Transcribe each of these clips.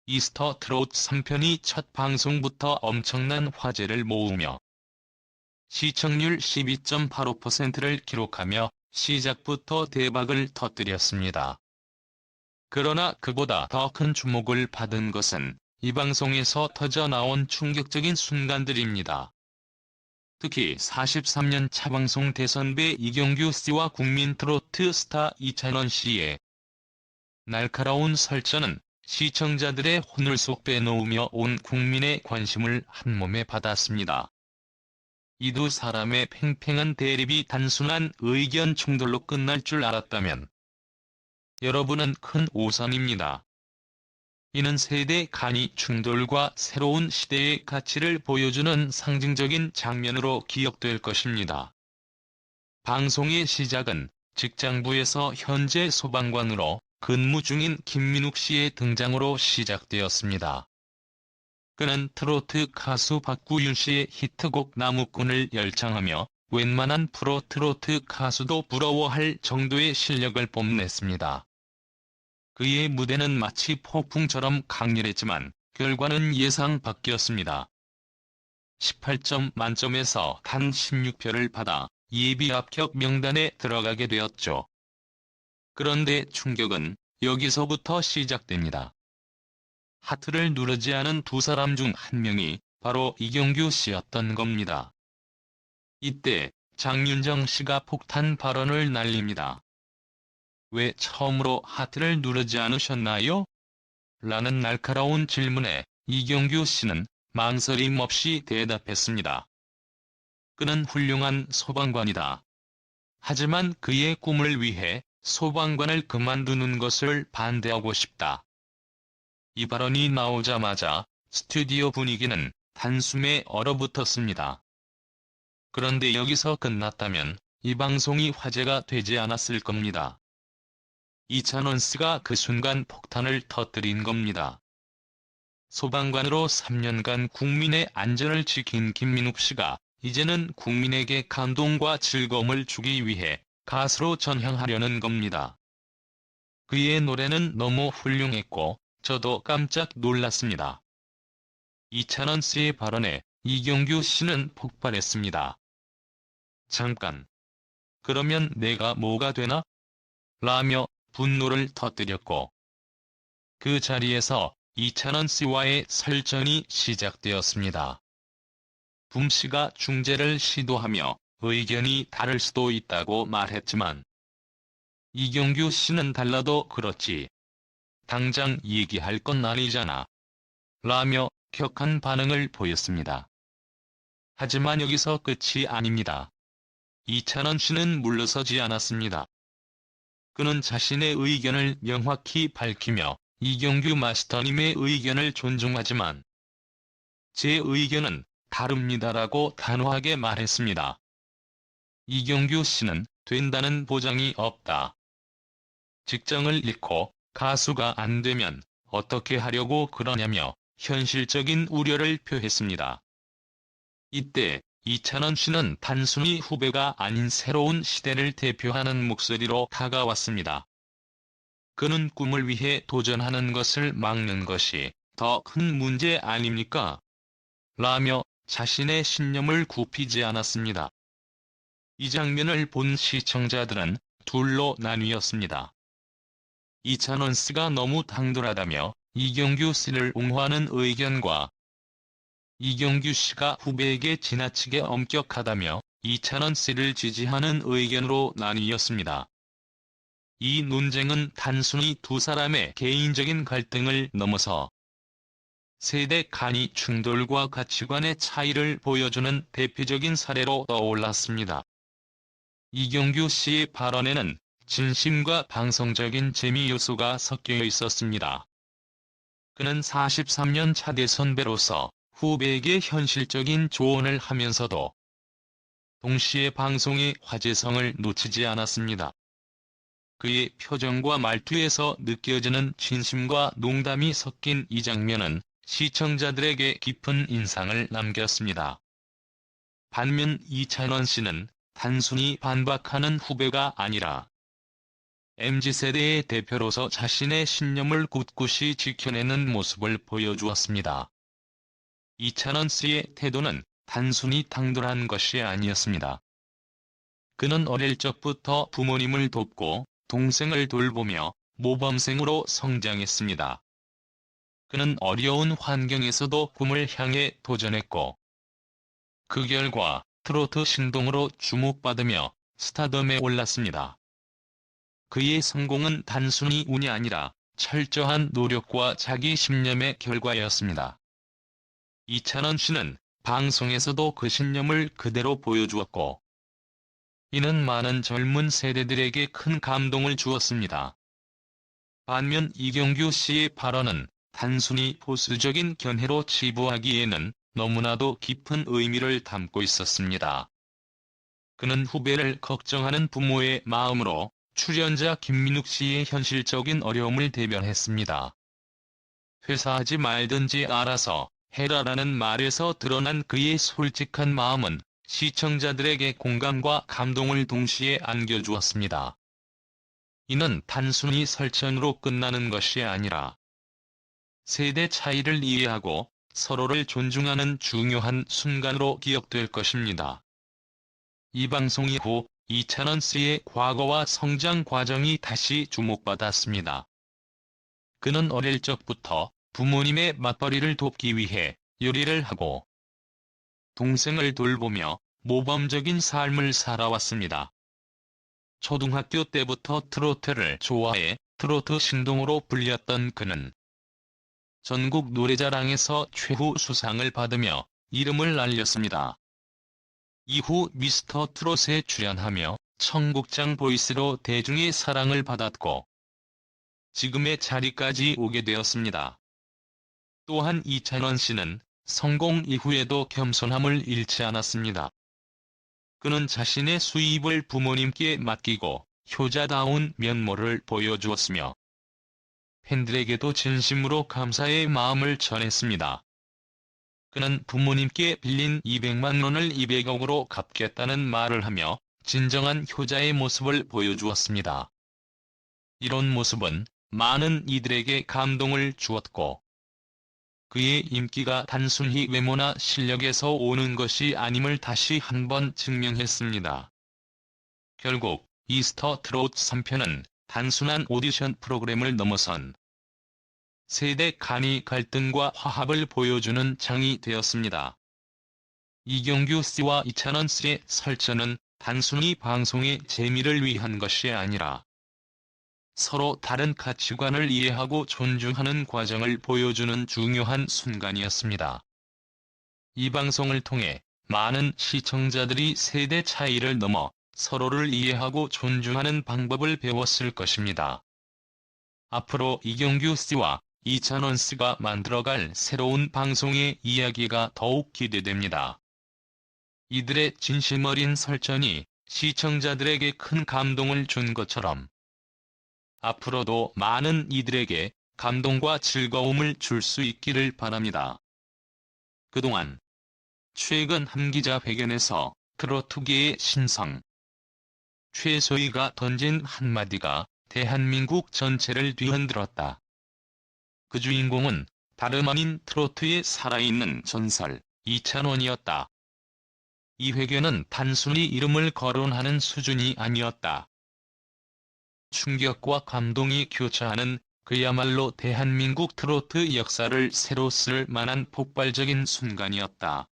미스터 트롯 3편이 첫 방송부터 엄청난 화제를 모으며 시청률 12.85%를 기록하며 시작부터 대박을 터뜨렸습니다. 그러나 그보다 더 큰 주목을 받은 것은 이 방송에서 터져나온 충격적인 순간들입니다. 특히 43년 차방송 대선배 이경규 씨와 국민 트로트 스타 이찬원 씨의 날카로운 설전은 시청자들의 혼을 쏙 빼놓으며 온 국민의 관심을 한몸에 받았습니다. 이 두 사람의 팽팽한 대립이 단순한 의견 충돌로 끝날 줄 알았다면 여러분은 큰 오산입니다. 이는 세대 간의 충돌과 새로운 시대의 가치를 보여주는 상징적인 장면으로 기억될 것입니다. 방송의 시작은 직장부에서 현재 소방관으로 근무 중인 김민욱 씨의 등장으로 시작되었습니다. 그는 트로트 가수 박구윤 씨의 히트곡 나무꾼을 열창하며 웬만한 프로 트로트 가수도 부러워할 정도의 실력을 뽐냈습니다. 그의 무대는 마치 폭풍처럼 강렬했지만 결과는 예상 밖이었습니다. 18점 만점에서 단 16표를 받아 예비 합격 명단에 들어가게 되었죠. 그런데 충격은 여기서부터 시작됩니다. 하트를 누르지 않은 두 사람 중 한 명이 바로 이경규 씨였던 겁니다. 이때 장윤정 씨가 폭탄 발언을 날립니다. 왜 처음으로 하트를 누르지 않으셨나요? 라는 날카로운 질문에 이경규 씨는 망설임 없이 대답했습니다. 그는 훌륭한 소방관이다. 하지만 그의 꿈을 위해 소방관을 그만두는 것을 반대하고 싶다. 이 발언이 나오자마자 스튜디오 분위기는 단숨에 얼어붙었습니다. 그런데 여기서 끝났다면 이 방송이 화제가 되지 않았을 겁니다. 이찬원 씨가 그 순간 폭탄을 터뜨린 겁니다. 소방관으로 3년간 국민의 안전을 지킨 김민욱 씨가 이제는 국민에게 감동과 즐거움을 주기 위해 가수로 전향하려는 겁니다. 그의 노래는 너무 훌륭했고 저도 깜짝 놀랐습니다. 이찬원 씨의 발언에 이경규 씨는 폭발했습니다. 잠깐. 그러면 내가 뭐가 되나? 라며 분노를 터뜨렸고 그 자리에서 이찬원 씨와의 설전이 시작되었습니다. 붐 씨가 중재를 시도하며 의견이 다를 수도 있다고 말했지만 이경규 씨는 달라도 그렇지. 당장 얘기할 건 아니잖아. 라며 격한 반응을 보였습니다. 하지만 여기서 끝이 아닙니다. 이찬원 씨는 물러서지 않았습니다. 그는 자신의 의견을 명확히 밝히며 이경규 마스터님의 의견을 존중하지만 제 의견은 다릅니다라고 단호하게 말했습니다. 이경규 씨는 된다는 보장이 없다. 직장을 잃고 가수가 안 되면 어떻게 하려고 그러냐며 현실적인 우려를 표했습니다. 이때 이찬원 씨는 단순히 후배가 아닌 새로운 시대를 대표하는 목소리로 다가왔습니다. 그는 꿈을 위해 도전하는 것을 막는 것이 더 큰 문제 아닙니까? 라며 자신의 신념을 굽히지 않았습니다. 이 장면을 본 시청자들은 둘로 나뉘었습니다. 이찬원 씨가 너무 당돌하다며 이경규 씨를 옹호하는 의견과 이경규 씨가 후배에게 지나치게 엄격하다며 이찬원 씨를 지지하는 의견으로 나뉘었습니다. 이 논쟁은 단순히 두 사람의 개인적인 갈등을 넘어서 세대 간의 충돌과 가치관의 차이를 보여주는 대표적인 사례로 떠올랐습니다. 이경규 씨의 발언에는 진심과 방송적인 재미 요소가 섞여 있었습니다. 그는 43년 차 대선배로서 후배에게 현실적인 조언을 하면서도 동시에 방송의 화제성을 놓치지 않았습니다. 그의 표정과 말투에서 느껴지는 진심과 농담이 섞인 이 장면은 시청자들에게 깊은 인상을 남겼습니다. 반면 이찬원 씨는 단순히 반박하는 후배가 아니라 MZ세대의 대표로서 자신의 신념을 굳굳이 지켜내는 모습을 보여주었습니다. 이찬원 씨의 태도는 단순히 당돌한 것이 아니었습니다. 그는 어릴 적부터 부모님을 돕고 동생을 돌보며 모범생으로 성장했습니다. 그는 어려운 환경에서도 꿈을 향해 도전했고, 그 결과 트로트 신동으로 주목받으며 스타덤에 올랐습니다. 그의 성공은 단순히 운이 아니라 철저한 노력과 자기 신념의 결과였습니다. 이찬원 씨는 방송에서도 그 신념을 그대로 보여주었고, 이는 많은 젊은 세대들에게 큰 감동을 주었습니다. 반면 이경규 씨의 발언은 단순히 보수적인 견해로 치부하기에는 너무나도 깊은 의미를 담고 있었습니다. 그는 후배를 걱정하는 부모의 마음으로 출연자 김민욱 씨의 현실적인 어려움을 대변했습니다. 회사하지 말든지 알아서 해라라는 말에서 드러난 그의 솔직한 마음은 시청자들에게 공감과 감동을 동시에 안겨주었습니다. 이는 단순히 설전으로 끝나는 것이 아니라 세대 차이를 이해하고 서로를 존중하는 중요한 순간으로 기억될 것입니다. 이 방송 이후 이찬원 씨의 과거와 성장 과정이 다시 주목받았습니다. 그는 어릴 적부터 부모님의 맞벌이를 돕기 위해 요리를 하고 동생을 돌보며 모범적인 삶을 살아왔습니다. 초등학교 때부터 트로트를 좋아해 트로트 신동으로 불렸던 그는 전국 노래자랑에서 최우 수상을 받으며 이름을 알렸습니다. 이후 미스터 트롯에 출연하며 청국장 보이스로 대중의 사랑을 받았고 지금의 자리까지 오게 되었습니다. 또한 이찬원 씨는 성공 이후에도 겸손함을 잃지 않았습니다. 그는 자신의 수입을 부모님께 맡기고 효자다운 면모를 보여주었으며 팬들에게도 진심으로 감사의 마음을 전했습니다. 그는 부모님께 빌린 200만 원을 200억으로 갚겠다는 말을 하며 진정한 효자의 모습을 보여주었습니다. 이런 모습은 많은 이들에게 감동을 주었고 그의 인기가 단순히 외모나 실력에서 오는 것이 아님을 다시 한번 증명했습니다. 결국 미스터 트롯 3편은 단순한 오디션 프로그램을 넘어선 세대 간의 갈등과 화합을 보여주는 장이 되었습니다. 이경규 씨와 이찬원 씨의 설전은 단순히 방송의 재미를 위한 것이 아니라 서로 다른 가치관을 이해하고 존중하는 과정을 보여주는 중요한 순간이었습니다. 이 방송을 통해 많은 시청자들이 세대 차이를 넘어 서로를 이해하고 존중하는 방법을 배웠을 것입니다. 앞으로 이경규 씨와 이찬원 씨가 만들어갈 새로운 방송의 이야기가 더욱 기대됩니다. 이들의 진심 어린 설전이 시청자들에게 큰 감동을 준 것처럼 앞으로도 많은 이들에게 감동과 즐거움을 줄 수 있기를 바랍니다. 그동안 최근 한 기자회견에서 트로트계의 신성 최소희가 던진 한마디가 대한민국 전체를 뒤흔들었다. 그 주인공은 다름 아닌 트로트의 살아있는 전설 이찬원이었다. 이 회견은 단순히 이름을 거론하는 수준이 아니었다. 충격과 감동이 교차하는 그야말로 대한민국 트로트 역사를 새로 쓸 만한 폭발적인 순간이었다.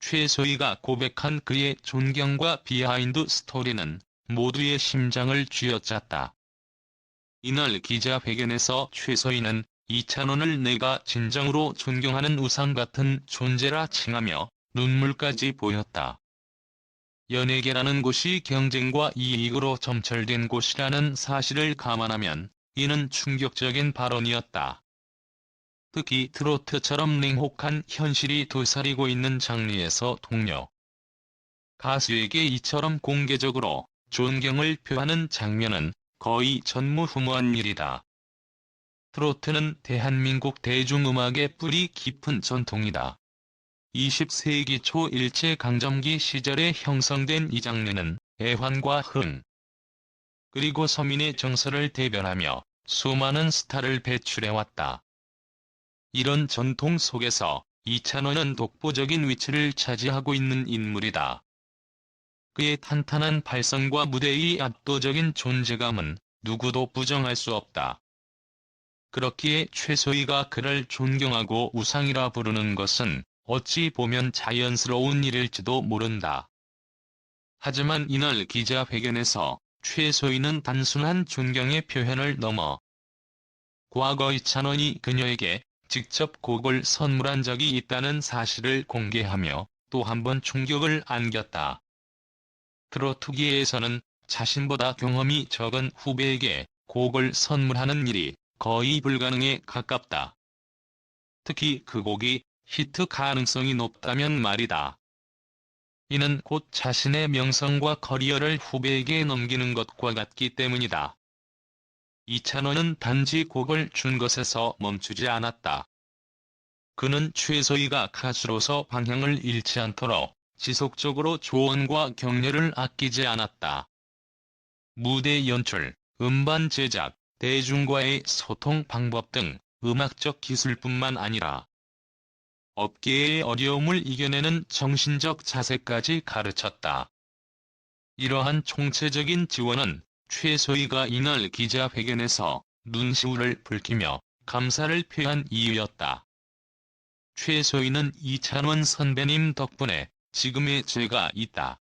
최소희가 고백한 그의 존경과 비하인드 스토리는 모두의 심장을 쥐어짰다. 이날 기자회견에서 최소희는 이찬원을 내가 진정으로 존경하는 우상 같은 존재라 칭하며 눈물까지 보였다. 연예계라는 곳이 경쟁과 이익으로 점철된 곳이라는 사실을 감안하면 이는 충격적인 발언이었다. 특히 트로트처럼 냉혹한 현실이 도사리고 있는 장르에서 동료 가수에게 이처럼 공개적으로 존경을 표하는 장면은 거의 전무후무한 일이다. 트로트는 대한민국 대중음악의 뿌리 깊은 전통이다. 20세기 초 일제강점기 시절에 형성된 이 장르는 애환과 흥, 그리고 서민의 정서를 대변하며 수많은 스타를 배출해왔다. 이런 전통 속에서 이찬원은 독보적인 위치를 차지하고 있는 인물이다. 그의 탄탄한 발성과 무대의 압도적인 존재감은 누구도 부정할 수 없다. 그렇기에 최소희가 그를 존경하고 우상이라 부르는 것은 어찌 보면 자연스러운 일일지도 모른다. 하지만 이날 기자회견에서 최소희는 단순한 존경의 표현을 넘어 과거 이찬원이 그녀에게 직접 곡을 선물한 적이 있다는 사실을 공개하며 또 한 번 충격을 안겼다. 트로트계에서는 자신보다 경험이 적은 후배에게 곡을 선물하는 일이 거의 불가능에 가깝다. 특히 그 곡이 히트 가능성이 높다면 말이다. 이는 곧 자신의 명성과 커리어를 후배에게 넘기는 것과 같기 때문이다. 이찬원은 단지 곡을 준 것에서 멈추지 않았다. 그는 최소희가 가수로서 방향을 잃지 않도록 지속적으로 조언과 격려를 아끼지 않았다. 무대 연출, 음반 제작, 대중과의 소통 방법 등 음악적 기술뿐만 아니라 업계의 어려움을 이겨내는 정신적 자세까지 가르쳤다. 이러한 총체적인 지원은 최소희가 이날 기자회견에서 눈시울을 붉히며 감사를 표한 이유였다. 최소희는 이찬원 선배님 덕분에 지금의 제가 있다.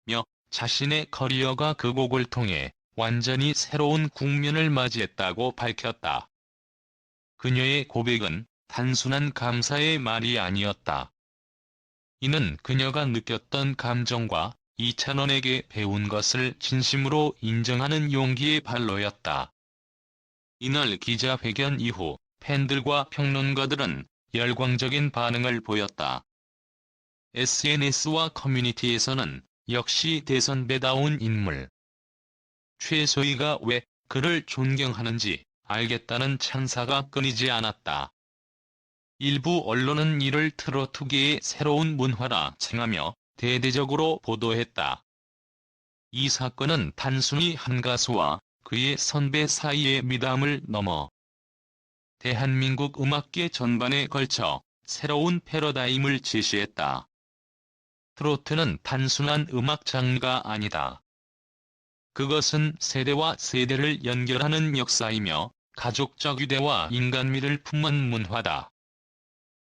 며 자신의 커리어가 그 곡을 통해 완전히 새로운 국면을 맞이했다고 밝혔다. 그녀의 고백은 단순한 감사의 말이 아니었다. 이는 그녀가 느꼈던 감정과 이찬원에게 배운 것을 진심으로 인정하는 용기의 발로였다. 이날 기자회견 이후 팬들과 평론가들은 열광적인 반응을 보였다. SNS와 커뮤니티에서는 역시 대선배다운 인물. 최소희가 왜 그를 존경하는지 알겠다는 찬사가 끊이지 않았다. 일부 언론은 이를 트로트계의 새로운 문화라 칭하며 대대적으로 보도했다. 이 사건은 단순히 한 가수와 그의 선배 사이의 미담을 넘어 대한민국 음악계 전반에 걸쳐 새로운 패러다임을 제시했다. 트로트는 단순한 음악 장르가 아니다. 그것은 세대와 세대를 연결하는 역사이며 가족적 유대와 인간미를 품은 문화다.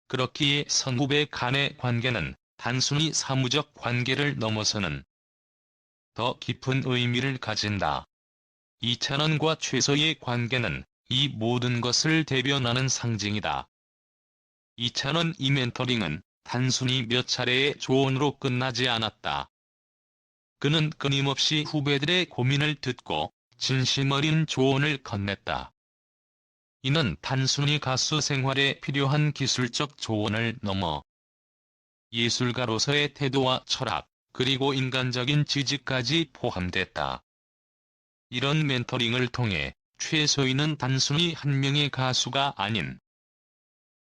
그렇기에 선후배 간의 관계는 단순히 사무적 관계를 넘어서는 더 깊은 의미를 가진다. 이찬원과 최소희의 관계는 이 모든 것을 대변하는 상징이다. 이찬원의 멘토링은 단순히 몇 차례의 조언으로 끝나지 않았다. 그는 끊임없이 후배들의 고민을 듣고 진심 어린 조언을 건넸다. 이는 단순히 가수 생활에 필요한 기술적 조언을 넘어 예술가로서의 태도와 철학, 그리고 인간적인 지지까지 포함됐다. 이런 멘토링을 통해 최소희는 단순히 한 명의 가수가 아닌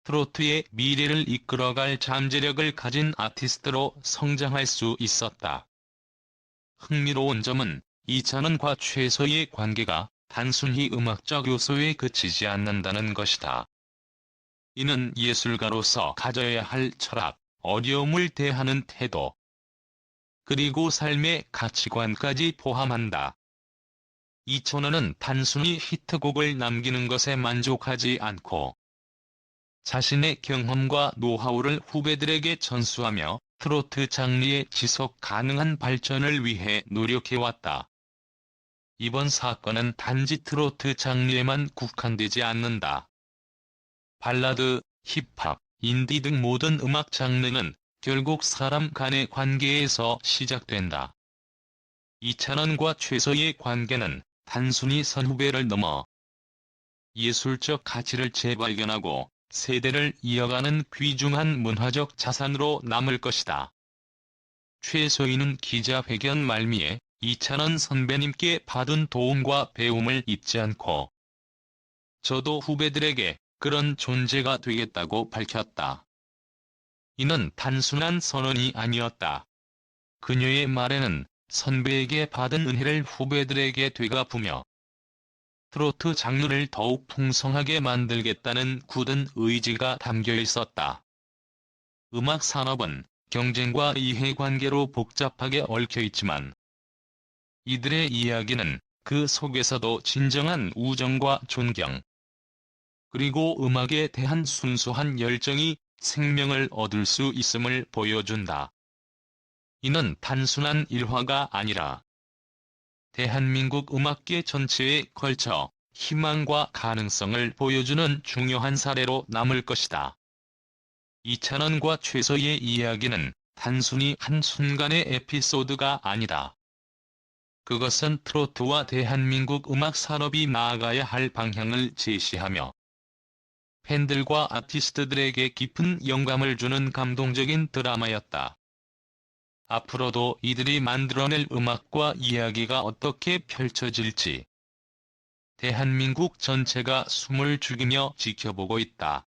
트로트의 미래를 이끌어갈 잠재력을 가진 아티스트로 성장할 수 있었다. 흥미로운 점은 이찬원과 최소희의 관계가 단순히 음악적 요소에 그치지 않는다는 것이다. 이는 예술가로서 가져야 할 철학, 어려움을 대하는 태도, 그리고 삶의 가치관까지 포함한다. 이찬원은 단순히 히트곡을 남기는 것에 만족하지 않고 자신의 경험과 노하우를 후배들에게 전수하며 트로트 장르의 지속 가능한 발전을 위해 노력해왔다. 이번 사건은 단지 트로트 장르에만 국한되지 않는다. 발라드, 힙합, 인디 등 모든 음악 장르는 결국 사람 간의 관계에서 시작된다. 이찬원과 최소희의 관계는 단순히 선후배를 넘어 예술적 가치를 재발견하고 세대를 이어가는 귀중한 문화적 자산으로 남을 것이다. 최소희는 기자회견 말미에 이찬원 선배님께 받은 도움과 배움을 잊지 않고 저도 후배들에게 그런 존재가 되겠다고 밝혔다. 이는 단순한 선언이 아니었다. 그녀의 말에는 선배에게 받은 은혜를 후배들에게 되갚으며 트로트 장르를 더욱 풍성하게 만들겠다는 굳은 의지가 담겨 있었다. 음악 산업은 경쟁과 이해관계로 복잡하게 얽혀 있지만 이들의 이야기는 그 속에서도 진정한 우정과 존경, 그리고 음악에 대한 순수한 열정이 생명을 얻을 수 있음을 보여준다. 이는 단순한 일화가 아니라 대한민국 음악계 전체에 걸쳐 희망과 가능성을 보여주는 중요한 사례로 남을 것이다. 이찬원과 최소희의 이야기는 단순히 한순간의 에피소드가 아니다. 그것은 트로트와 대한민국 음악 산업이 나아가야 할 방향을 제시하며 팬들과 아티스트들에게 깊은 영감을 주는 감동적인 드라마였다. 앞으로도 이들이 만들어낼 음악과 이야기가 어떻게 펼쳐질지 대한민국 전체가 숨을 죽이며 지켜보고 있다.